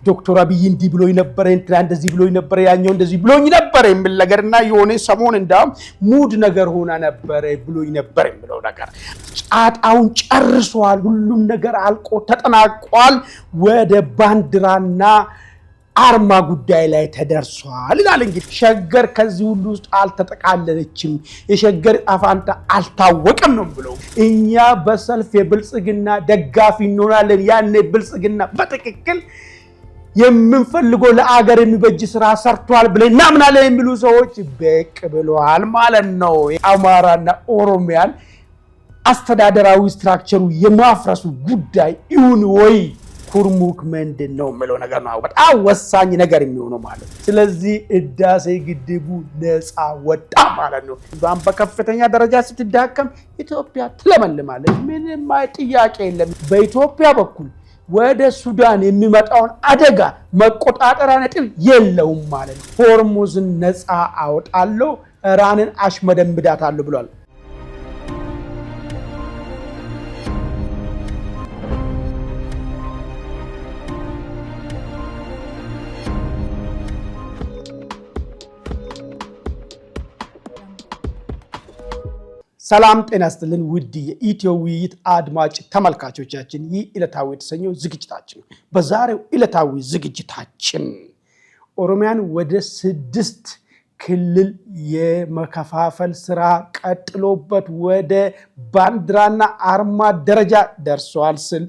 ዶክተር አብይ እንዲህ ብሎኝ ነበር እንትና እንደዚህ ብሎኝ ነበር ያኛው እንደዚህ ብሎኝ ነበር የሚል ነገርና የሆነ ሰሞን እንዳም ሙድ ነገር ሆና ነበር ብሎኝ ነበር የሚለው ነገር ጫጣውን ጨርሷል ሁሉም ነገር አልቆ ተጠናቋል ወደ ባንዲራና አርማ ጉዳይ ላይ ተደርሷል ይላል እንግዲህ ሸገር ከዚህ ሁሉ ውስጥ አልተጠቃለለችም የሸገር አፋንታ አልታወቀም ነው ብለው እኛ በሰልፍ የብልጽግና ደጋፊ እንሆናለን ያኔ ብልጽግና በትክክል የምንፈልገው ለአገር የሚበጅ ስራ ሰርቷል ብለን እናምናለን የሚሉ ሰዎች በቅ ብለዋል ማለት ነው አማራና ኦሮሚያን አስተዳደራዊ ስትራክቸሩ የማፍረሱ ጉዳይ ይሁን ወይ ኩርሙክ ምንድነው ማለት ነገር ነው በጣም ወሳኝ ነገር የሚሆነው ማለት ስለዚህ ህዳሴ ግድቡ ነፃ ወጣ ማለት ነው በከፍተኛ ደረጃ ስትዳከም ኢትዮጵያ ትለመልማለች ምንም ጥያቄ የለም በኢትዮጵያ በኩል ወደ ሱዳን የሚመጣውን አደጋ መቆጣጠሪያ ነጥብ የለውም ማለት ነው ሆርሙዝን ነፃ አወጣለሁ ኢራንን አሽመደምዳታለሁ ብሏል ሰላም ጤና ይስጥልን ውድ የኢትዮ ውይይት አድማጭ ተመልካቾቻችን ይህ ዕለታዊ የተሰኘው ዝግጅታችን በዛሬው ዕለታዊ ዝግጅታችን ኦሮሚያን ወደ 6 ክልል የመከፋፈል ስራ ቀጥሎበት ወደ ባንዲራና አርማ ደረጃ ደርሷል ስል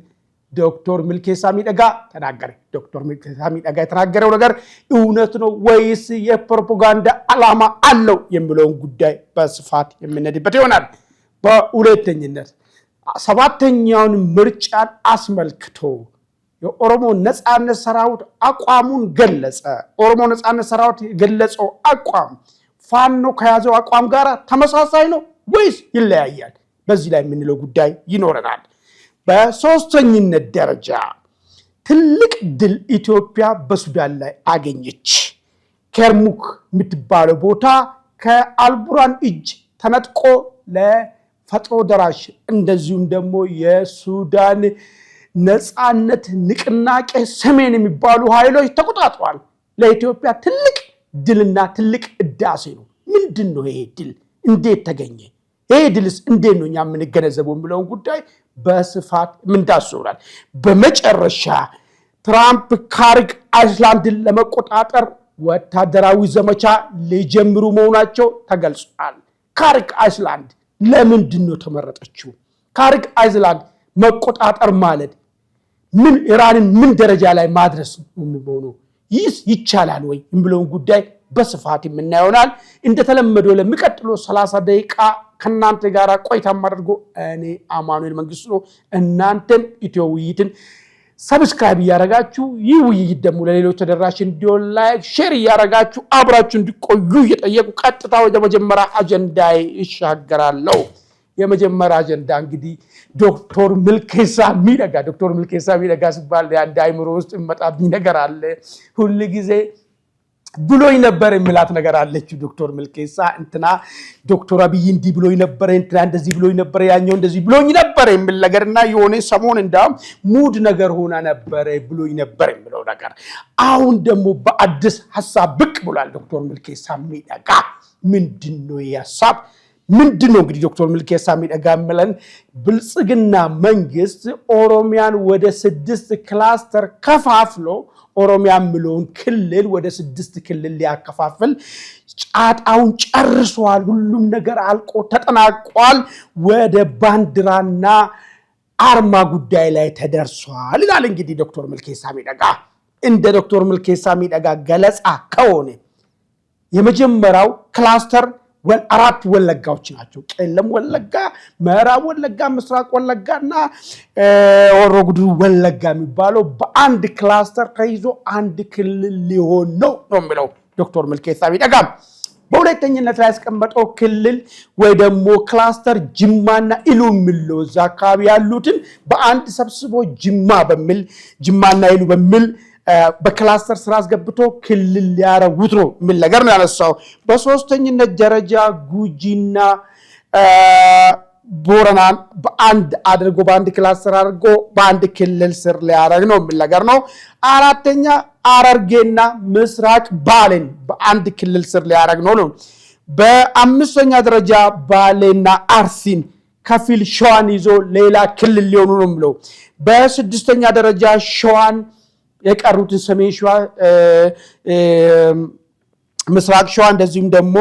ዶክተር ሚልኬሳ ሚደጋ ተናገረ ዶክተር ሚልኬሳ ሚደጋ የተናገረው ነገር እውነት ነው ወይስ የፕሮፓጋንዳ ዓላማ አለው የሚለውን ጉዳይ በስፋት የምንነድበት ይሆናል በሁለተኝነት ሰባተኛውን ምርጫን አስመልክቶ የኦሮሞ ነጻነት ሰራዊት አቋሙን ገለጸ ኦሮሞ ነጻነት ሰራዊት ገለጸው አቋም ፋኖ ከያዘው አቋም ጋር ተመሳሳይ ነው ወይስ ይለያያል በዚህ ላይ የምንለው ጉዳይ ይኖረናል በሶስተኝነት ደረጃ ትልቅ ድል ኢትዮጵያ በሱዳን ላይ አገኘች ከርሙክ የምትባለው ቦታ ከአልቡራን እጅ ተነጥቆ ለፈጥኖ ደራሽ እንደዚሁም ደግሞ የሱዳን ነጻነት ንቅናቄ ሰሜን የሚባሉ ኃይሎች ተቆጣጥሯል ለኢትዮጵያ ትልቅ ድልና ትልቅ እዳሴ ነው ምንድነው ይሄ ድል እንዴት ተገኘ ይሄ ድልስ እንዴት ነው የምንገነዘበው የሚለውን ጉዳይ በስፋት ምንዳስውራል በመጨረሻ ትራምፕ ካርግ አይስላንድን ለመቆጣጠር ወታደራዊ ዘመቻ ሊጀምሩ መሆናቸው ተገልጿል ካርግ አይስላንድ ለምንድነው ተመረጠችው ካርግ አይስላንድ መቆጣጠር ማለት ምን ኢራንን ምን ደረጃ ላይ ማድረስ ነው ይቻላል ወይ የሚለውን ጉዳይ በስፋት የምናየውናል እንደተለመደው ለሚቀጥለው 30 ደቂቃ ከናንተ ጋር ቆይታ ማድረግ እኔ አማኑኤል መንግስቱ እናንተም ኢትዮ ውይይትን ሰብስክራይብ ያረጋችሁ ይህ ውይይት ደግሞ ለሌሎች ተደራሽ እንዲሆን ላይክ ሼር ያረጋችሁ አብራችሁ እንዲቆዩ እየጠየቁ ቀጥታ ወደ መጀመሪያ አጀንዳ ይሻገራለሁ የመጀመሪያ አጀንዳ እንግዲህ ዶክተር ሚልኬሳ ሚደጋ ሲባል አንድ አይምሮ ውስጥ መጣብኝ ነገር አለ ሁሉ ጊዜ ብሎኝ ነበር የሚላት ነገር አለች ዶክተር ሚልኬሳ እንትና ዶክተር አብይ እንዲህ ብሎኝ ነበር እንትና እንደዚህ ብሎኝ ነበር ያኛው እንደዚህ ብሎኝ ነበር የሚል ነገርና የሆነ ሰሞን እንዳም ሙድ ነገር ሆና ነበር ብሎኝ ነበር የሚለው ነገር አሁን ደግሞ በአዲስ ሐሳብ ብቅ ብሏል ዶክተር ሚልኬሳ ሚደጋ ምንድነው ያሳብ ምንድነው እንግዲህ ዶክተር ሚልኬሳ ሚደጋ መለን ብልጽግና መንግስት ኦሮሚያን ወደ 6 ክላስተር ከፋፍሎ ኦሮሚያ ምሎን ክልል ወደ 6 ክልል ሊያከፋፍል ጫጣውን ጨርሷል ሁሉም ነገር አልቆ ተጠናቋል ወደ ባንዲራና አርማ ጉዳይ ላይ ተደርሷል ይላል እንግዲህ ዶክተር ሚልኬሳ ሚደጋ እንደ ዶክተር ሚልኬሳ ሚደጋ ገለጻ ከሆነ የመጀመሪያው ክላስተር አራት ወለጋዎች ናቸው ቄለም ወለጋ ምዕራብ ወለጋ ምስራቅ ወለጋና ሆሮ ጉዱሩ ወለጋ የሚባለው በአንድ ክላስተር ተይዞ አንድ ክልል ሊሆን ነው የሚለው ዶክተር ሚልኬሳ ሚደጋ በሁለተኝነት ላይ ያስቀመጠው ክልል ወይ ደግሞ ክላስተር ጅማና ኢሉ የሚለው አካባቢ ያሉትን በአንድ ሰብስቦ ጅማና ኢሉ በሚል በክላስተር ስራ አስገብቶ ክልል ያረጉት ነው ምን ነገር ነው ያነሳው በሶስተኝነት ደረጃ ጉጂና ቦረናን በአንድ አድርጎ በአንድ ክላስተር አድርጎ በአንድ ክልል ስር ሊያደርግ ነው የሚል ነገር ነው። አራተኛ ሐረርጌና ምስራቅ ባሌን በአንድ ክልል ስር ሊያደርግ ነው። በአምስተኛ ደረጃ ባሌና አርሲን ከፊል ሸዋን ይዞ ሌላ ክልል ሊሆኑ ነው ብለው በስድስተኛ ደረጃ ሸዋን የቀሩትን ሰሜን ሸዋ ምስራቅ ሸዋ እንደዚሁም ደግሞ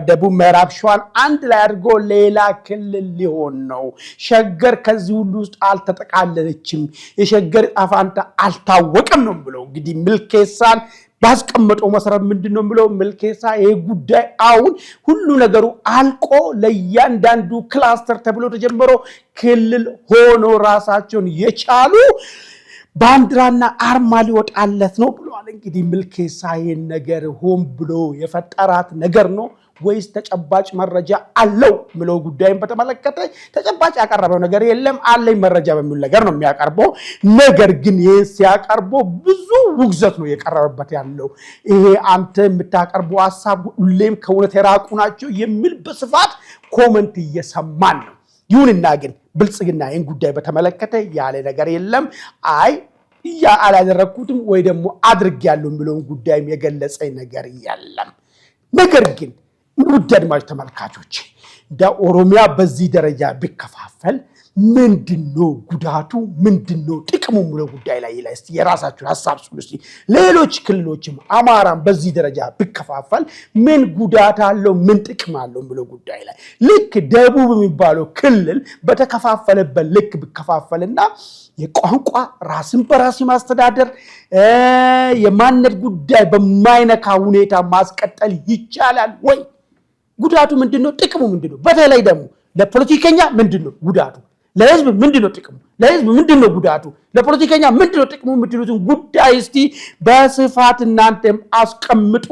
ደቡብ ምዕራብ ሸዋን አንድ ላይ አድርጎ ሌላ ክልል ሊሆን ነው። ሸገር ከዚህ ሁሉ ውስጥ አልተጠቃለለችም፣ የሸገር ጣፋንታ አልታወቀም ነው ብለው እንግዲህ ምልኬሳን ባስቀመጠው መሰረት ምንድነው ብለው ምልኬሳ ይሄ ጉዳይ አሁን ሁሉ ነገሩ አልቆ ለእያንዳንዱ ክላስተር ተብሎ ተጀምሮ ክልል ሆኖ ራሳቸውን የቻሉ ባንዲራና አርማ ሊወጣለት ነው ብሏል። እንግዲህ ምልኬሳ ይሄን ነገር ሆን ብሎ የፈጠራት ነገር ነው ወይስ ተጨባጭ መረጃ አለው ምለው ጉዳይን በተመለከተ ተጨባጭ ያቀረበው ነገር የለም። አለኝ መረጃ በሚል ነገር ነው የሚያቀርበው። ነገር ግን ይሄ ሲያቀርበው ብዙ ውግዘት ነው የቀረበበት ያለው። ይሄ አንተ የምታቀርበው ሐሳብ ሁሌም ከእውነት የራቁ ናቸው የሚል በስፋት ኮሜንት እየሰማን ነው። ይሁንና ግን ብልጽግና ይህን ጉዳይ በተመለከተ ያለ ነገር የለም። አይ አላደረኩትም ወይ ደግሞ አድርጌያለሁ የሚለውን ጉዳይም የገለጸኝ ነገር የለም። ነገር ግን ውድ አድማጭ ተመልካቾች እንደ ኦሮሚያ በዚህ ደረጃ ቢከፋፈል ምንድነው ጉዳቱ? ምንድነው ጥቅሙ? ሙሉ ጉዳይ ላይ እስቲ የራሳችሁን ሐሳብ ስጡ። እስቲ ሌሎች ክልሎችም አማራም በዚህ ደረጃ ቢከፋፈል ምን ጉዳት አለው? ምን ጥቅም አለው? ሙሉ ጉዳይ ላይ ልክ ደቡብ የሚባለው ክልል በተከፋፈለበት ልክ ቢከፋፈልና የቋንቋ ራስን በራስ ማስተዳደር የማንነት ጉዳይ በማይነካ ሁኔታ ማስቀጠል ይቻላል ወይ? ጉዳቱ ምንድነው? ጥቅሙ ምንድነው? በተለይ ደግሞ ለፖለቲከኛ ምንድነው ጉዳቱ? ለህዝብ ምንድነው ጥቅሙ? ለህዝብ ምንድነው ጉዳቱ? ለፖለቲከኛ ምንድነው ጥቅሙ? የምትሉትን ጉዳይ እስቲ በስፋት እናንተም አስቀምጡ።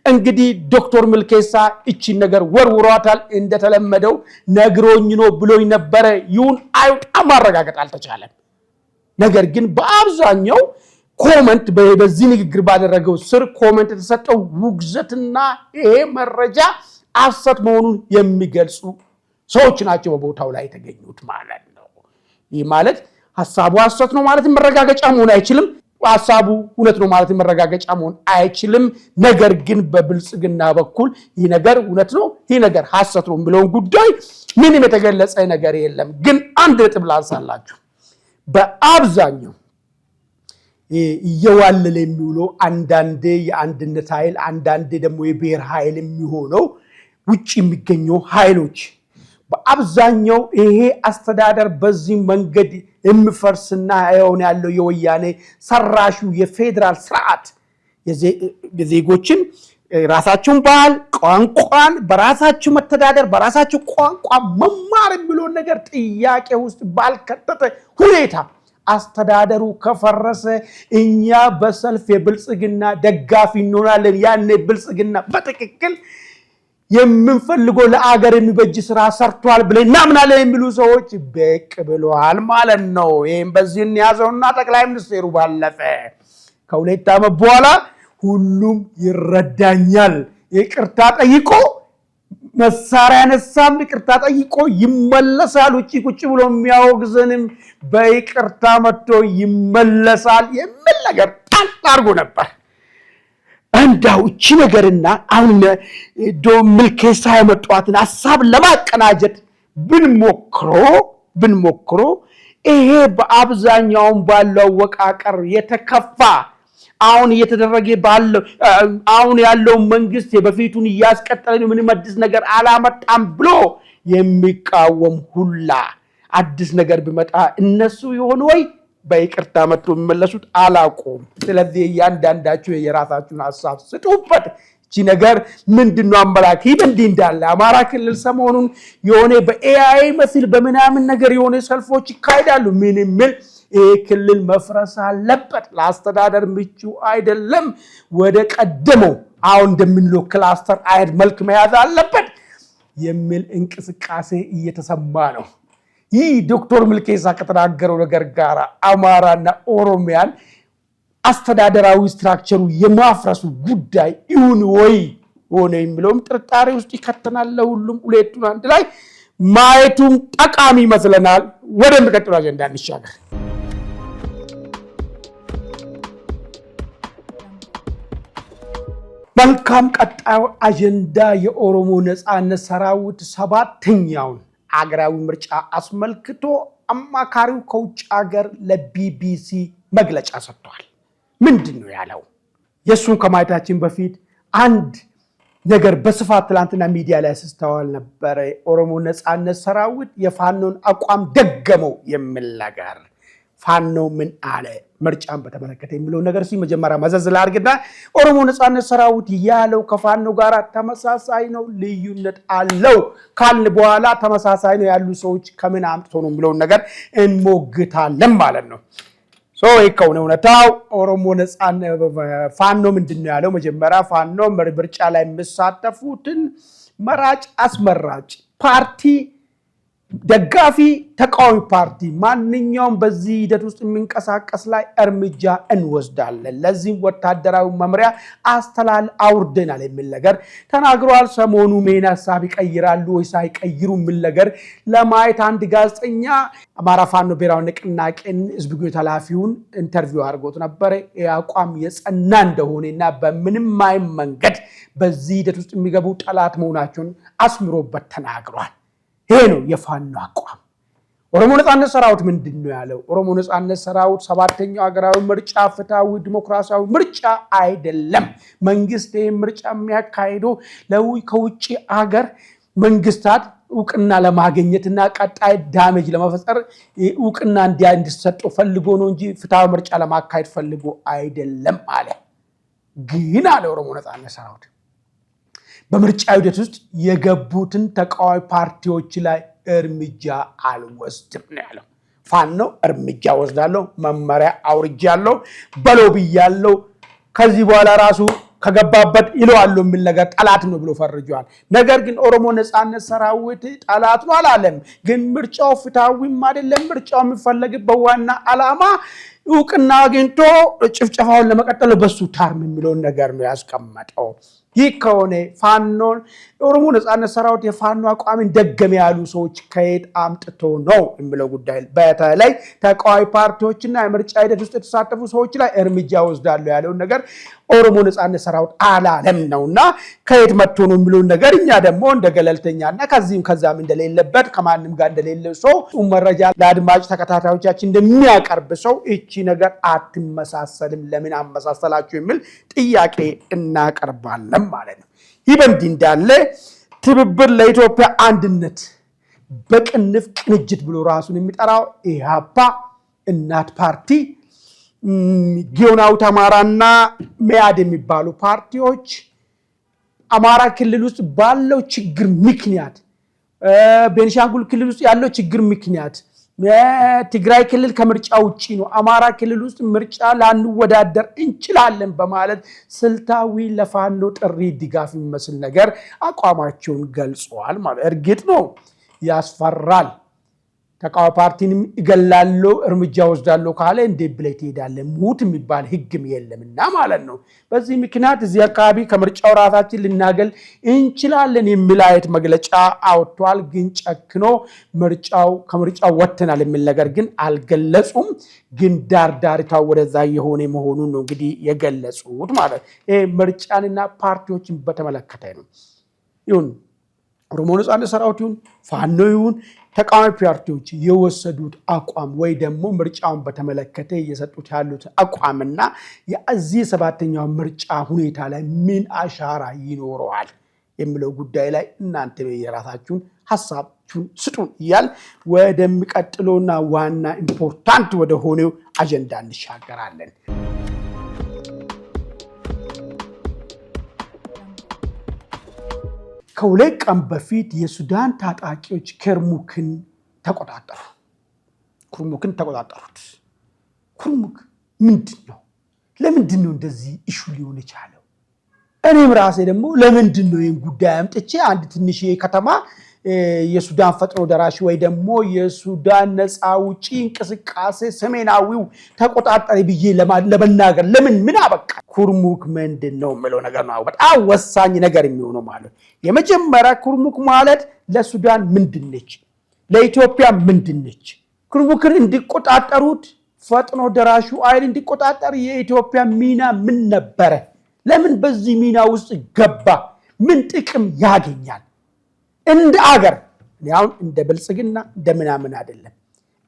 እንግዲህ ዶክተር ምልኬሳ እቺን ነገር ወርውሯታል። እንደተለመደው ነግሮኝ ነው ብሎኝ ነበረ። ይሁን አይውጣ ማረጋገጥ አልተቻለም። ነገር ግን በአብዛኛው ኮሜንት በዚህ ንግግር ባደረገው ስር ኮሜንት የተሰጠው ውግዘትና ይሄ መረጃ ሐሰት መሆኑን የሚገልጹ ሰዎች ናቸው በቦታው ላይ የተገኙት ማለት ነው። ይህ ማለት ሐሳቡ ሐሰት ነው ማለት መረጋገጫ መሆን አይችልም። ሐሳቡ እውነት ነው ማለት መረጋገጫ መሆን አይችልም። ነገር ግን በብልጽግና በኩል ይህ ነገር እውነት ነው፣ ይህ ነገር ሐሰት ነው የሚለውን ጉዳይ ምንም የተገለጸ ነገር የለም። ግን አንድ ነጥብ ላንሳላችሁ። በአብዛኛው እየዋለለ የሚውለው አንዳንዴ የአንድነት ኃይል አንዳንዴ ደግሞ የብሔር ኃይል የሚሆነው ውጭ የሚገኘው ኃይሎች በአብዛኛው ይሄ አስተዳደር በዚህ መንገድ የሚፈርስና ያለው የወያኔ ሰራሹ የፌደራል ስርዓት የዜጎችን ራሳቸውን ባህል ቋንቋን በራሳቸው መተዳደር በራሳቸው ቋንቋ መማር የሚለው ነገር ጥያቄ ውስጥ ባልከተተ ሁኔታ አስተዳደሩ ከፈረሰ እኛ በሰልፍ የብልጽግና ደጋፊ እንሆናለን። ያኔ ብልጽግና በትክክል የምንፈልገው ለአገር የሚበጅ ስራ ሰርቷል ብለን እናምናለን የሚሉ ሰዎች በቅ ብለዋል ማለት ነው። ይሄን በዚህ ያዘውና ጠቅላይ ሚኒስትሩ ባለፈ ከሁለት ዓመት በኋላ ሁሉም ይረዳኛል ይቅርታ ጠይቆ መሳሪያ ነሳም ይቅርታ ጠይቆ ይመለሳል። ውጪ ቁጭ ብሎ የሚያወግዘንም በይቅርታ መጥቶ ይመለሳል የሚል ነገር አድርጎ ነበር። እንዳው እቺ ነገርና አሁን ምልኬሳ ያመጣዋትን ሐሳብ ለማቀናጀት ብንሞክሮ ይሄ በአብዛኛው ባለው ወቃቀር የተከፋ አሁን እየተደረገ ባለው አሁን ያለው መንግስት በፊቱን ያስቀጠለ ምንም አዲስ ነገር አላመጣም ብሎ የሚቃወም ሁላ አዲስ ነገር ቢመጣ እነሱ ይሆን ወይ በይቅርታ መጥቶ የሚመለሱት አላቆም። ስለዚህ ያንዳንዳችሁ የራሳችሁን ሐሳብ ስጡበት። እቺ ነገር ምንድነው አመላክ ይበንዲ እንዳለ አማራ ክልል ሰሞኑን የሆነ በኤአይ መስል በመናምን ነገር የሆነ ሰልፎች ይካሄዳሉ። ምንም ይሄ ክልል መፍረስ አለበት፣ ለአስተዳደር ምቹ አይደለም፣ ወደ ቀደመው አሁን እንደምንለው ክላስተር አይነት መልክ መያዝ አለበት የሚል እንቅስቃሴ እየተሰማ ነው። ይህ ዶክተር ምልኬሳ ከተናገረው ነገር ጋር አማራና ኦሮሚያን አስተዳደራዊ ስትራክቸሩ የማፍረሱ ጉዳይ ይሁን ወይ ሆነ የሚለውም ጥርጣሬ ውስጥ ይከተናል። ለሁሉም ሁለቱን አንድ ላይ ማየቱም ጠቃሚ ይመስለናል። ወደሚቀጥለው አጀንዳ እንሻገር። መልካም ቀጣዩ አጀንዳ የኦሮሞ ነጻነት ሰራዊት 7ኛውን አገራዊ ምርጫ አስመልክቶ አማካሪው ከውጭ ሀገር ለቢቢሲ መግለጫ ሰጥቷል። ምንድነው ያለው? የሱን ከማየታችን በፊት አንድ ነገር በስፋት ትላንትና ሚዲያ ላይ ሲስተዋል ነበር። ኦሮሞ ነጻነት ሰራዊት የፋኖን አቋም ደገመው የሚል ነገር። ፋኖ ምን አለ ምርጫን በተመለከተ የሚለው ነገር መጀመሪያ መዘዝ ላድርግና ኦሮሞ ነጻነት ሰራዊት ያለው ከፋኖ ጋር ተመሳሳይ ነው ልዩነት አለው ካልን በኋላ ተመሳሳይ ነው ያሉ ሰዎች ከምን አምጥቶ ነው የሚለው ነገር እንሞግታለን ማለት ነው። ይከውን እውነታው ኦሮሞ ነጻነት ፋኖ ምንድነው ያለው? መጀመሪያ ፋኖ ምርጫ ላይ የሚሳተፉትን መራጭ አስመራጭ ፓርቲ ደጋፊ ተቃዋሚ ፓርቲ ማንኛውም በዚህ ሂደት ውስጥ የሚንቀሳቀስ ላይ እርምጃ እንወስዳለን፣ ለዚህ ወታደራዊ መምሪያ አውርደናል የሚል ነገር ተናግሯል። ሰሞኑ ምን ሐሳብ ይቀይራሉ ወይ ሳይቀይሩ የሚል ነገር ለማየት አንድ ጋዜጠኛ አማራ ፋኖ ብሔራዊ ንቅናቄን ህዝብ ግንኙነት ኃላፊውን ኢንተርቪው አድርጎት ነበር። የአቋም የጸና እንደሆነና በምንም መንገድ በዚህ ሂደት ውስጥ የሚገቡ ጠላት መሆናቸውን አስምሮበት ተናግሯል። ይሄ ነው የፋኖ አቋም። ኦሮሞ ነጻነት ሰራዊት ምንድነው ያለው? ኦሮሞ ነጻነት ሰራዊት 7ኛው ሀገራዊ ምርጫ ፍትሃዊ ዲሞክራሲያዊ ምርጫ አይደለም። መንግስት ይሄን ምርጫ የሚያካሂደው ከውጭ ሀገር መንግስታት እውቅና ለማግኘትና ቀጣይ ዳሜጅ ለመፈጠር እውቅና እንዲሰጠው ፈልጎ ነው እንጂ ፍትሃዊ ምርጫ ለማካሄድ ፈልጎ አይደለም አለ። ግን አለ ኦሮሞ ነጻነት ሰራዊት በምርጫ ሂደት ውስጥ የገቡትን ተቃዋሚ ፓርቲዎች ላይ እርምጃ አልወስድም ነው ያለው። ፋኖ እርምጃ ወስዳለሁ፣ መመሪያ አውርጃለሁ፣ በሎብያለሁ፣ ከዚህ በኋላ ራሱ ከገባበት ይለዋል የሚል ነገር ጠላት ነው ብሎ ፈርጇል። ነገር ግን ኦሮሞ ነጻነት ሰራዊት ጠላት ነው አላለም። ግን ምርጫው ፍትሃዊም አይደለም። ምርጫው የሚፈለግበት ዋና ዓላማ እውቅና አግኝቶ ጭፍጨፋውን ለመቀጠል በሱ ታርም የሚለውን ነገር ነው ያስቀመጠው። ይህ ከሆነ ፋኖን ኦሮሞ ነጻነት ሰራዊት የፋኖ አቋምን ደገመ ያሉ ሰዎች ከየት አምጥቶ ነው የሚለው ጉዳይ በተለይ ተቃዋሚ ፓርቲዎችና የምርጫ ሂደት ውስጥ የተሳተፉ ሰዎች ላይ እርምጃ ወስዳለሁ ያለውን ነገር ኦሮሞ ነጻነት ሰራዊት አላለም ነውና ከየት መጥቶ ነው የሚለው ነገር እኛ ደግሞ እንደ ገለልተኛና ከዚህም ከዛም እንደሌለበት ከማንም ጋር እንደሌለ ሰው መረጃ ለአድማጭ ተከታታዮቻችን እንደሚያቀርብ ሰው እቺ ነገር አትመሳሰልም፣ ለምን አመሳሰላችሁ የሚል ጥያቄ እናቀርባለን ማለት ነው። ይህ በእንዲህ እንዳለ ትብብር ለኢትዮጵያ አንድነት በቅንፍ ቅንጅት ብሎ ራሱን የሚጠራው ኢህአፓ፣ እናት ፓርቲ፣ ጊዮናዊት አማራና መያድ የሚባሉ ፓርቲዎች አማራ ክልል ውስጥ ባለው ችግር ምክንያት ቤንሻንጉል ክልል ውስጥ ያለው ችግር ምክንያት ትግራይ ክልል ከምርጫ ውጪ ነው፣ አማራ ክልል ውስጥ ምርጫ ላንወዳደር እንችላለን በማለት ስልታዊ ለፋኖ ጥሪ ድጋፍ የሚመስል ነገር አቋማቸውን ገልጸዋል ማለት። እርግጥ ነው ያስፈራል። ተቃዋሚ ፓርቲንም ይገላሉ እርምጃ ወስዳለሁ ካለ እንዴት ብለህ ትሄዳለህ? ሙት የሚባል ህግም የለምና ማለት ነው። በዚህ ምክንያት እዚህ አካባቢ ከምርጫው ራሳችን ልናገል እንችላለን የሚል አይነት መግለጫ አውጥቷል። ግን ጨክኖ ከምርጫው ወጥተናል የሚል ነገር ግን አልገለጹም። ግን ዳርዳሪታው ወደዛ የሆነ መሆኑን ነው እንግዲህ የገለጹት ማለት። ይሄ ምርጫንና ፓርቲዎችን በተመለከተ ነው። ይሁን ኦሮሞ ነጻነት ሰራዊት ይሁን ፋኖ ይሁን ተቃዋሚ ፓርቲዎች የወሰዱት አቋም ወይ ደግሞ ምርጫውን በተመለከተ እየሰጡት ያሉት አቋምና የዚህ 7ኛው ምርጫ ሁኔታ ላይ ምን አሻራ ይኖረዋል የሚለው ጉዳይ ላይ እናንተ የራሳችሁን ሐሳባችሁን ስጡን እያል ወደሚቀጥለውና ዋና ኢምፖርታንት ወደ ሆነው አጀንዳ እንሻገራለን። ከሁለት ቀን በፊት የሱዳን ታጣቂዎች ኩርሙክን ተቆጣጠሩት። ኩርሙክ ምንድን ነው? ለምንድን ነው እንደዚህ ኢሹ ሊሆን የቻለው? እኔም ራሴ ደግሞ ለምንድን ነው ይህን ጉዳይ አምጥቼ አንድ ትንሽ ከተማ የሱዳን ፈጥኖ ደራሽ ወይ ደግሞ የሱዳን ነፃ አውጪ እንቅስቃሴ ሰሜናዊው ተቆጣጣሪ ብዬ ለመናገር ለምን ምን አበቃ? ኩርሙክ ምንድነው የሚለው ነገር ነው በጣም ወሳኝ ነገር የሚሆነው ማለት። የመጀመሪያ ኩርሙክ ማለት ለሱዳን ምንድነች? ለኢትዮጵያ ምንድነች? ኩርሙክን እንዲቆጣጠሩት ፈጥኖ ደራሹ ኃይል እንዲቆጣጠር የኢትዮጵያ ሚና ምን ነበረ? ለምን በዚህ ሚና ውስጥ ገባ? ምን ጥቅም ያገኛል? እንደ አገር ያው እንደ ብልጽግና እንደምናምን አይደለም።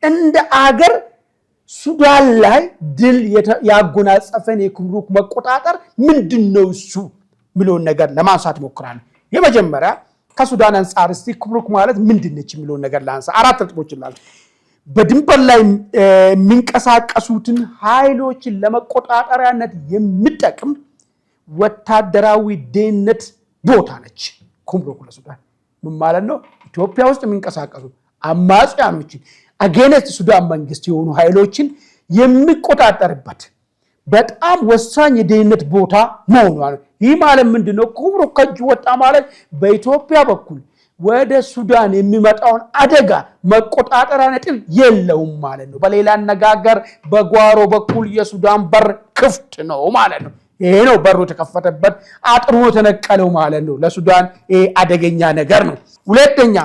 እንደ አገር ሱዳን ላይ ድል ያጎናጸፈን የኩርሙክ መቆጣጠር ምንድነው እሱ ብሎን ነገር ለማንሳት ሞክራለሁ። የመጀመሪያ ከሱዳን አንፃር እስቲ ኩርሙክ ማለት ምንድነች የሚለውን ነገር ላንሳ። አራት ነጥቦች ይላል። በድንበር ላይ የሚንቀሳቀሱትን ኃይሎችን ለመቆጣጠሪያነት የሚጠቅም ወታደራዊ ደህንነት ቦታ ነች ኩርሙክ ለሱዳን። ምን ማለት ነው? ኢትዮጵያ ውስጥ የሚንቀሳቀሱ አማጽያኖችን አገነስት ሱዳን መንግስት የሆኑ ኃይሎችን የሚቆጣጠርበት በጣም ወሳኝ የደህንነት ቦታ ነው ማለት። ይህ ማለት ምንድነው? ኩርሙክ ከእጅ ወጣ ማለት በኢትዮጵያ በኩል ወደ ሱዳን የሚመጣውን አደጋ መቆጣጠሪያ ነጥብ የለውም ማለት ነው። በሌላ አነጋገር በጓሮ በኩል የሱዳን በር ክፍት ነው ማለት ነው። ይሄ ነው በሩ ተከፈተበት አጥሩ ተነቀለው ማለት ነው። ለሱዳን ይሄ አደገኛ ነገር ነው። ሁለተኛ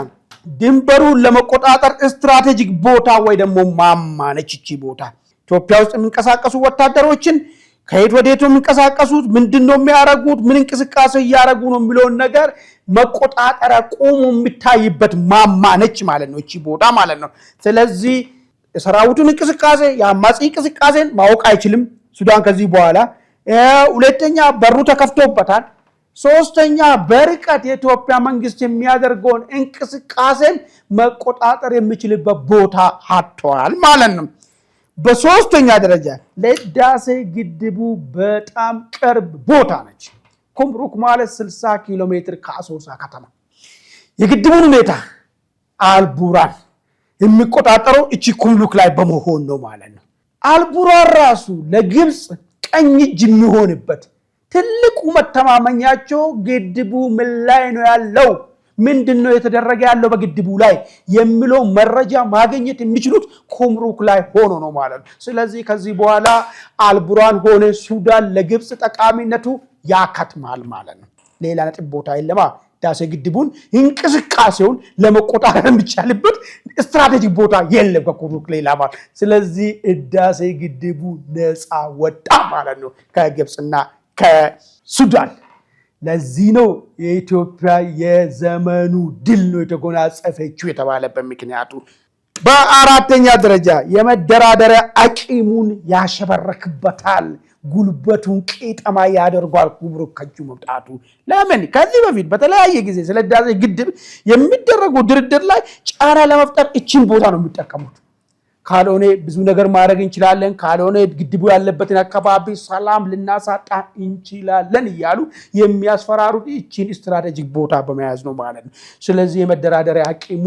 ድንበሩን ለመቆጣጠር ስትራቴጂክ ቦታ ወይ ደግሞ ማማ ነች እቺ ቦታ። ኢትዮጵያ ውስጥ የሚንቀሳቀሱ ወታደሮችን ከየት ወዴት ነው የሚንቀሳቀሱት? ምንድነው የሚያረጉት? ምን እንቅስቃሴ ያረጉ ነው የሚለውን ነገር መቆጣጠሪያ ቆሞ የሚታይበት ማማ ነች ማለት ነው እቺ ቦታ ማለት ነው። ስለዚህ የሰራዊቱን እንቅስቃሴ የአማጺ እንቅስቃሴን ማወቅ አይችልም ሱዳን ከዚህ በኋላ። ሁለተኛ በሩ ተከፍቶበታል። ሶስተኛ በርቀት የኢትዮጵያ መንግስት የሚያደርገውን እንቅስቃሴን መቆጣጠር የሚችልበት ቦታ አጥቷል ማለት ነው። በሶስተኛ ደረጃ ለህዳሴ ግድቡ በጣም ቅርብ ቦታ ነች። ኩርሙክ ማለት 60 ኪሎ ሜትር ከአሶሳ ከተማ። የግድቡን ሁኔታ አልቡራን የሚቆጣጠረው እቺ ኩርሙክ ላይ በመሆን ነው ማለት ነው። አልቡራን ራሱ ለግብጽ ቀኝ እጅ የሚሆንበት ትልቁ መተማመኛቸው ግድቡ ምን ላይ ነው ያለው፣ ምንድነው የተደረገ ያለው በግድቡ ላይ የሚለው መረጃ ማግኘት የሚችሉት ኩርሙክ ላይ ሆኖ ነው ማለት ነው። ስለዚህ ከዚህ በኋላ አልቡራን ሆነ ሱዳን ለግብጽ ጠቃሚነቱ ያከትማል ማለት ነው። ሌላ ነጥብ ቦታ የለማ። ህዳሴ ግድቡን እንቅስቃሴውን ለመቆጣጠር የሚቻልበት ስትራቴጂክ ቦታ የለም ከኩርሙክ ሌላ ማለት። ስለዚህ ህዳሴ ግድቡ ነፃ ወጣ ማለት ነው ከግብጽና ከሱዳን። ለዚህ ነው የኢትዮጵያ የዘመኑ ድል ነው የተጎናጸፈችው የተባለበት ምክንያቱ። በአራተኛ ደረጃ የመደራደሪያ አቂሙን ያሸበረክበታል፣ ጉልበቱን ቄጠማ ያደርጓል ኩርሙክ ከእጁ መውጣቱ። ለምን? ከዚህ በፊት በተለያየ ጊዜ ስለ ህዳሴ ግድብ የሚደረጉ ድርድር ላይ ጫና ለመፍጠር እቺን ቦታ ነው የሚጠቀሙት። ካልሆነ ብዙ ነገር ማድረግ እንችላለን፣ ካልሆነ ግድቡ ያለበትን አካባቢ ሰላም ልናሳጣ እንችላለን እያሉ የሚያስፈራሩት እቺን ስትራቴጂክ ቦታ በመያዝ ነው ማለት ነው። ስለዚህ የመደራደሪያ አቂሙ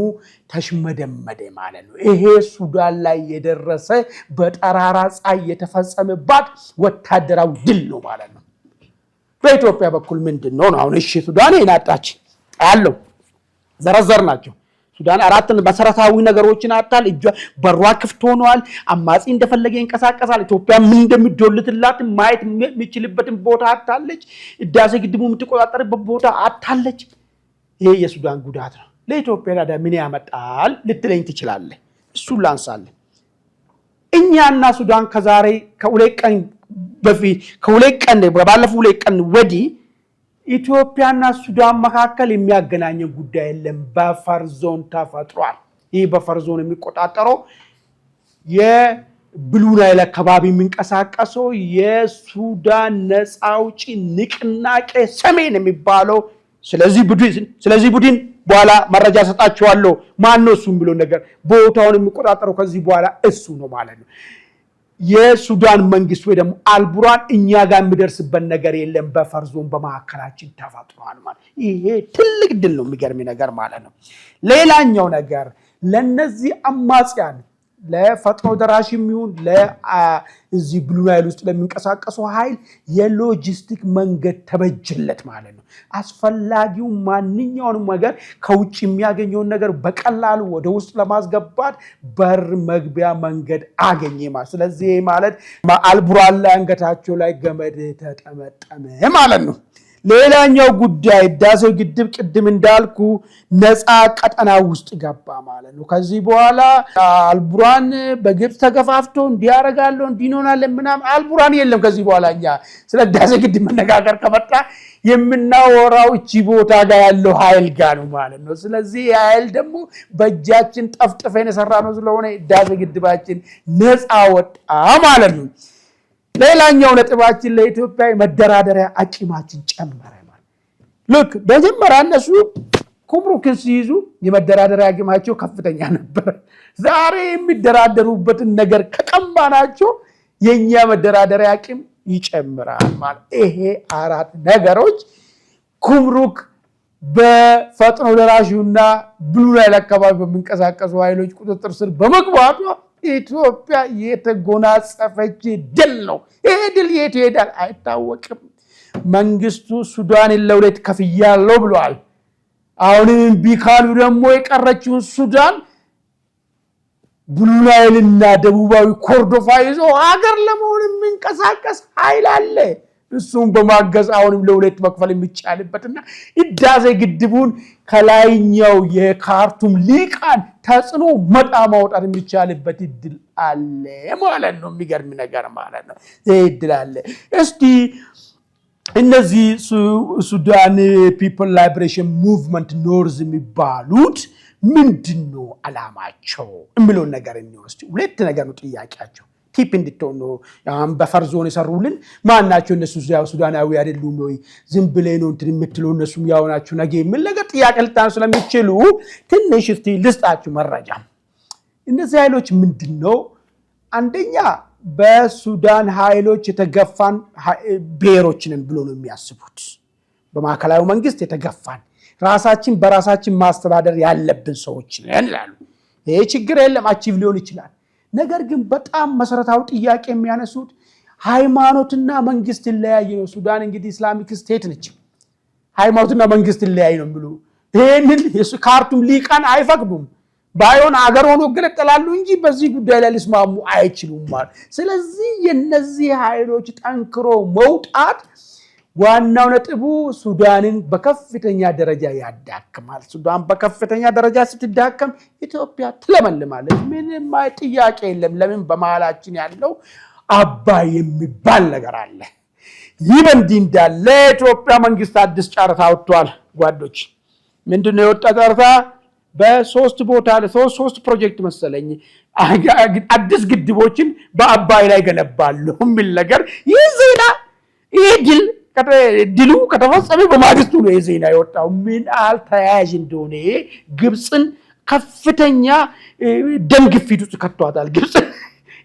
ተሽመደመደ ማለት ነው። ይሄ ሱዳን ላይ የደረሰ በጠራራ ፀሐይ የተፈጸመባት ወታደራዊ ድል ነው ማለት ነው። በኢትዮጵያ በኩል ምንድነው ነው አሁን? እሺ ሱዳን ይናጣች ያለው ዘረዘር ናቸው። ሱዳን አራት መሰረታዊ ነገሮችን አጣል። እጇ በሯ ክፍት ሆኗል። አማጺ እንደፈለገ ይንቀሳቀሳል። ኢትዮጵያ ምን እንደምትዶልትላት ማየት የሚችልበትን ቦታ አጣለች። ህዳሴ ግድቡ የምትቆጣጠርበት ቦታ አጣለች። ይሄ የሱዳን ጉዳት ነው። ለኢትዮጵያ ታዲያ ምን ያመጣል ልትለኝ ትችላለህ? እሱን ላንሳለን። እኛና ሱዳን ከዛሬ ከሁለት ቀን በፊት ባለፈው ሁለት ቀን ወዲህ ኢትዮጵያና ሱዳን መካከል የሚያገናኘው ጉዳይ የለም። በፈር ዞን ተፈጥሯል። ይህ በፈር ዞን የሚቆጣጠረው የብሉ ናይል አካባቢ የሚንቀሳቀሰው የሱዳን ነፃ አውጪ ንቅናቄ ሰሜን የሚባለው። ስለዚህ ቡድን በኋላ መረጃ ሰጣችኋለሁ። ማን ነው እሱ ብሎ ነገር ቦታውን የሚቆጣጠረው ከዚህ በኋላ እሱ ነው ማለት ነው። የሱዳን መንግስት ወይ ደግሞ አልቡራን እኛ ጋር የሚደርስበት ነገር የለም። በፈር ዞን በመካከላችን ተፈጥሯል ማለት ይሄ ትልቅ ድል ነው። የሚገርም ነገር ማለት ነው። ሌላኛው ነገር ለነዚህ አማጽያን ለፈጥኖ ደራሽም ይሁን ለዚህ ብሉ ናይል ውስጥ ለሚንቀሳቀሰው ኃይል የሎጂስቲክ መንገድ ተበጅለት ማለት ነው። አስፈላጊው ማንኛውንም ነገር ከውጭ የሚያገኘውን ነገር በቀላሉ ወደ ውስጥ ለማስገባት በር መግቢያ መንገድ አገኘ ማለት። ስለዚህ ማለት አልቡራን ላይ አንገታቸው ላይ ገመድ ተጠመጠመ ማለት ነው። ሌላኛው ጉዳይ ህዳሴው ግድብ ቅድም እንዳልኩ ነፃ ቀጠና ውስጥ ገባ ማለት ነው። ከዚህ በኋላ አልቡራን በግብፅ ተገፋፍቶ እንዲያረጋለው እንዲኖናል ምናምን አልቡራን የለም። ከዚህ በኋላ እኛ ስለ ህዳሴ ግድብ መነጋገር ከመጣ የምናወራው እቺ ቦታ ጋር ያለው ኃይል ጋር ነው ማለት ነው። ስለዚህ ኃይል ደግሞ በእጃችን ጠፍጥፈን የሰራነው ስለሆነ ህዳሴ ግድባችን ነፃ ወጣ ማለት ነው። ሌላኛው ነጥባችን ለኢትዮጵያ መደራደሪያ አቂማችን ጨመረ ማለት ልክ በመጀመሪያ እነሱ ኩምሩክን ሲይዙ የመደራደሪያ አቂማቸው ከፍተኛ ነበር። ዛሬ የሚደራደሩበትን ነገር ከቀማናቸው የኛ መደራደሪያ አቂም ይጨምራል ማለት። ይሄ አራት ነገሮች ኩምሩክ በፈጥኖ ደራሹና ብሉ ናይል አካባቢ በሚንቀሳቀሱ ኃይሎች ቁጥጥር ስር በመግባቷ ኢትዮጵያ የተጎናጸፈች ድል ነው። ይሄ ድል የት ይሄዳል አይታወቅም። መንግስቱ ሱዳንን ለሁለት ከፍያለሁ ብሏል። አሁንም ቢካሉ ደግሞ የቀረችውን ሱዳን ብሉ ናይልና ደቡባዊ ኮርዶፋ ይዞ ሀገር ለመሆን የሚንቀሳቀስ ኃይል አለ። እሱም በማገዝ አሁንም ለሁለት መክፈል የሚቻልበትና ህዳሴ ግድቡን ከላይኛው የካርቱም ሊቃን ተጽዕኖ መጣ ማውጣት የሚቻልበት እድል አለ ማለት ነው። የሚገርም ነገር ማለት ነው። ይሄ እድል አለ። እስቲ እነዚህ ሱዳን ፒፕል ላይብሬሽን ሙቭመንት ኖርዝ የሚባሉት ምንድነው አላማቸው የሚለውን ነገር እንወስድ። ሁለት ነገር ነው ጥያቄያቸው። ቲፕ እንድትሆኑ በፈር ዞን የሰሩልን ማናቸው? እነሱ ያው ሱዳናዊ አይደሉም ወይ? ዝም ብለህ ነው እንትን የምትለው እነሱም ያው ናቸው ነገ የሚል ነገር ጥያቄ ልታነሱ ስለሚችሉ ትንሽ እስቲ ልስጣችሁ መረጃ። እነዚህ ኃይሎች ምንድነው? አንደኛ በሱዳን ኃይሎች የተገፋን ብሔሮችንን ብሎ ነው የሚያስቡት። በማዕከላዊ መንግስት የተገፋን ራሳችን በራሳችን ማስተዳደር ያለብን ሰዎች ነን ይላሉ። ይሄ ችግር የለም አቺቭ ሊሆን ይችላል። ነገር ግን በጣም መሰረታዊ ጥያቄ የሚያነሱት ሃይማኖትና መንግስት ይለያይ ነው። ሱዳን እንግዲህ ኢስላሚክ ስቴት ነች። ሃይማኖትና መንግስት ይለያይ ነው ብሎ ይሄንን ካርቱም ሊቃን አይፈቅዱም። ባይሆን አገር ሆኖ ገለጠላሉ እንጂ በዚህ ጉዳይ ላይ ሊስማሙ አይችሉም ማለት። ስለዚህ የነዚህ ኃይሎች ጠንክሮ መውጣት ዋናው ነጥቡ ሱዳንን በከፍተኛ ደረጃ ያዳክማል። ሱዳን በከፍተኛ ደረጃ ስትዳከም ኢትዮጵያ ትለመልማለች። ምንም ጥያቄ የለም። ለምን? በመሃላችን ያለው አባይ የሚባል ነገር አለ። ይህ በእንዲህ እንዳለ ኢትዮጵያ መንግስት አዲስ ጨረታ አውጥቷል። ጓዶች ምንድነው የወጣ ጨረታ? በሶስት ቦታ ለሶስት ፕሮጀክት መሰለኝ አዲስ ግድቦችን በአባይ ላይ ገነባሉ የሚል ነገር። ይህ ዜና ይህ ድሉ ከተፈጸመ በማግስቱ ነው የዜና የወጣው። ምን አልተያያዥ እንደሆነ ግብፅን ከፍተኛ ደም ግፊት ውስጥ ከቷታል። ግብፅ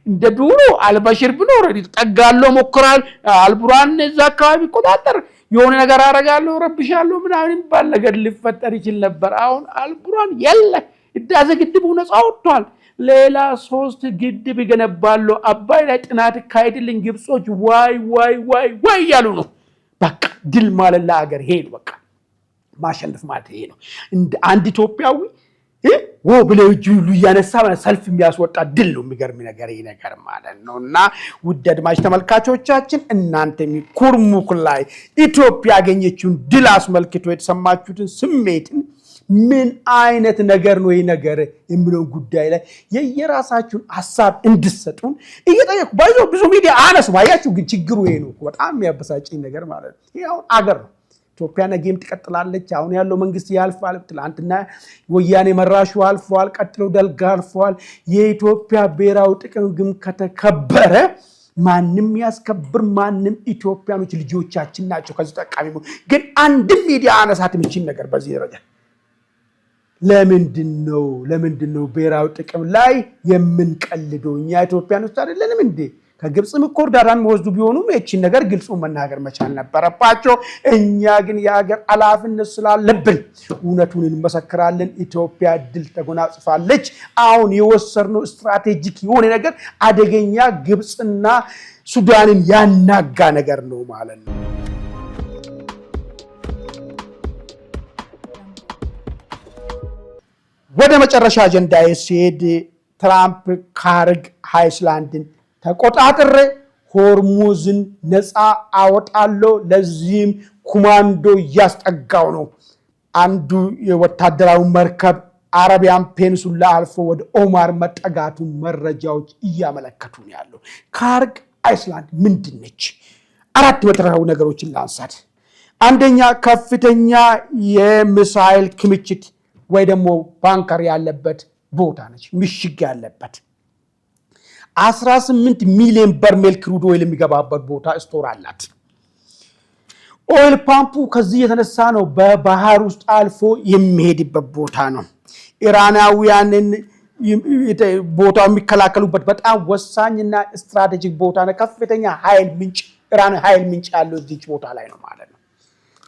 እንደ ዱሮ አልበሽር ብኖር ጠጋለው ሞክራል። አልቡራን እዛ አካባቢ ቆጣጠር የሆነ ነገር አረጋለሁ ረብሻለሁ ምናምን ባል ነገር ሊፈጠር ይችል ነበር። አሁን አልቡራን የለ። ህዳሴ ግድቡ ነፃ ወጥቷል። ሌላ 3 ግድብ ይገነባሉ። አባይ ላይ ጥናት ካይድልኝ ግብጾች ዋይ ዋይ ዋይ ዋይ ያሉ ነው። በቃ ድል ማለት ለሀገር ይሄ ነው። በቃ ማሸነፍ ማለት ይሄ ነው። አንድ ኢትዮጵያዊ ብለው እጁ ሁሉ እያነሳ ሰልፍ የሚያስወጣ ድል ነው። የሚገርም ነገር ይሄ ነገር ማለት ነው። እና ውድ አድማጭ ተመልካቾቻችን እናንተ ኩርሙክ ላይ ኢትዮጵያ ያገኘችውን ድል አስመልክቶ የተሰማችሁትን ስሜትን ምን አይነት ነገር ነው ይሄ ነገር የሚለው ጉዳይ ላይ የየራሳችሁን ሐሳብ እንድትሰጡን እየጠየቁ ባይዞ ብዙ ሚዲያ አነሱ ባያችሁ። ግን ችግሩ ይሄ ነው። በጣም የሚያበሳጭኝ ነገር ማለት ነው። ይሄው አገር ነው። ኢትዮጵያ ነገም ትቀጥላለች። አሁን ያለው መንግስት ያልፋል። ትላንትና ወያኔ መራሹ አልፏል። ቀጥሎ ደልጋ አልፏል። የኢትዮጵያ ብሔራዊ ጥቅም ግን ከተከበረ ማንም ያስከብር ማንም ኢትዮጵያኖች ልጆቻችን ናቸው ከዚህ ተጠቃሚ። ግን አንድም ሚዲያ አነሳት የሚችል ነገር በዚህ ደረጃ ለምንድነው ብሔራዊ ጥቅም ላይ የምንቀልደው? እኛ ኢትዮጵያኖች አይደለንም እንዴ? ከግብፅም እኮ እርዳታን የሚወስዱ ቢሆኑም እቺን ነገር ግልጹ መናገር መቻል ነበረባቸው። እኛ ግን የሀገር ኃላፊነት ስላለብን እውነቱን እንመሰክራለን። ኢትዮጵያ ድል ተጎናጽፋለች። አሁን የወሰድነው ስትራቴጂክ የሆነ ነገር አደገኛ ግብፅና ሱዳንን ያናጋ ነገር ነው ማለት ነው። ወደ መጨረሻ አጀንዳ ሲሄድ ትራምፕ ካርግ አይስላንድን ተቆጣጥሬ ሆርሙዝን ነፃ አወጣለሁ፣ ለዚህም ኮማንዶ እያስጠጋው ነው። አንዱ የወታደራዊ መርከብ አረቢያን ፔንሱላ አልፎ ወደ ኦማር መጠጋቱ መረጃዎች እያመለከቱ ነው ያለው። ካርግ አይስላንድ ምንድን ነች? 4 መሰረታዊ ነገሮችን ላንሳት። አንደኛ ከፍተኛ የሚሳኤል ክምችት ወይ ደግሞ ባንከር ያለበት ቦታ ነች። ምሽግ ያለበት 18 ሚሊዮን በርሜል ክሩድ ኦይል የሚገባበት ቦታ ስቶር አላት። ኦይል ፓምፑ ከዚህ የተነሳ ነው በባህር ውስጥ አልፎ የሚሄድበት ቦታ ነው። ኢራናውያንን ቦታው የሚከላከሉበት በጣም ወሳኝና ስትራቴጂክ ቦታ ነው። ከፍተኛ ኃይል ምንጭ ኢራን ኃይል ምንጭ ያለው እዚህ ቦታ ላይ ነው ማለት ነው።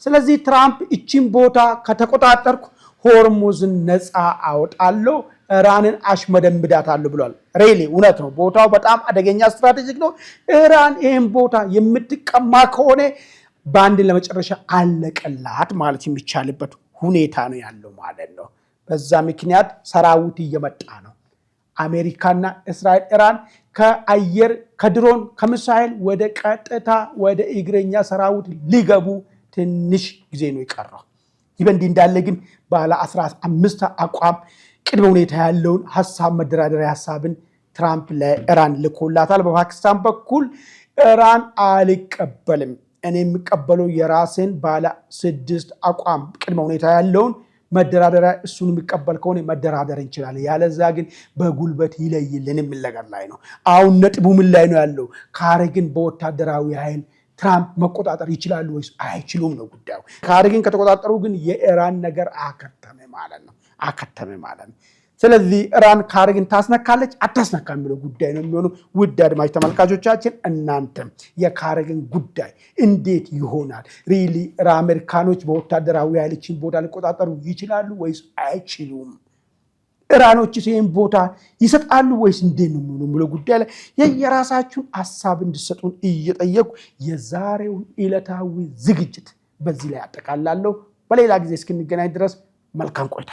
ስለዚህ ትራምፕ እቺን ቦታ ከተቆጣጠርኩ ሆርሙዝን ነፃ አወጣለሁ፣ ኢራንን አሽመደምዳታለሁ ብሏል። ሬሊ እውነት ነው። ቦታው በጣም አደገኛ ስትራቴጂክ ነው። ኢራን ይህን ቦታ የምትቀማ ከሆነ በአንድ ለመጨረሻ አለቀላት ማለት የሚቻልበት ሁኔታ ነው ያለው ማለት ነው። በዛ ምክንያት ሰራዊት እየመጣ ነው። አሜሪካና እስራኤል ኢራን ከአየር ከድሮን ከሚሳኤል ወደ ቀጥታ ወደ እግረኛ ሰራዊት ሊገቡ ትንሽ ጊዜ ነው የቀረው። ይህ በእንዲህ እንዳለ ግን ባለ 15 አቋም ቅድመ ሁኔታ ያለውን ሀሳብ መደራደሪያ ሀሳብን ትራምፕ ለኢራን ልኮላታል። በፓኪስታን በኩል ኢራን አልቀበልም፣ እኔ የሚቀበለው የራሴን ባለ 6 አቋም ቅድመ ሁኔታ ያለውን መደራደሪያ፣ እሱን የሚቀበል ከሆነ መደራደር እንችላለን፣ ያለዛ ግን በጉልበት ይለይልን የሚል ነገር ላይ ነው። አሁን ነጥቡ ምን ላይ ነው ያለው? ካርግን በወታደራዊ ኃይል ትራምፕ መቆጣጠር ይችላሉ ወይስ አይችሉም ነው ጉዳዩ። ካርግን ከተቆጣጠሩ ግን የኢራን ነገር አከተመ ማለት ነው። ስለዚህ ኢራን ካርግን ታስነካለች አታስነካ የሚለው ጉዳይ ነው የሚሆነው። ውድ አድማጭ ተመልካቾቻችን እናንተም የካርግን ጉዳይ እንዴት ይሆናል? ሪሊ አሜሪካኖች በወታደራዊ ኃይሎችን ቦታ ሊቆጣጠሩ ይችላሉ ወይስ አይችሉም? ኢራኖች ይህን ቦታ ይሰጣሉ ወይስ እንዴት ነው የሚለው ጉዳይ ላይ የራሳችሁን ሀሳብ እንድትሰጡን እየጠየቁ የዛሬውን ዕለታዊ ዝግጅት በዚህ ላይ አጠቃላለሁ። በሌላ ጊዜ እስክንገናኝ ድረስ መልካም ቆይታ።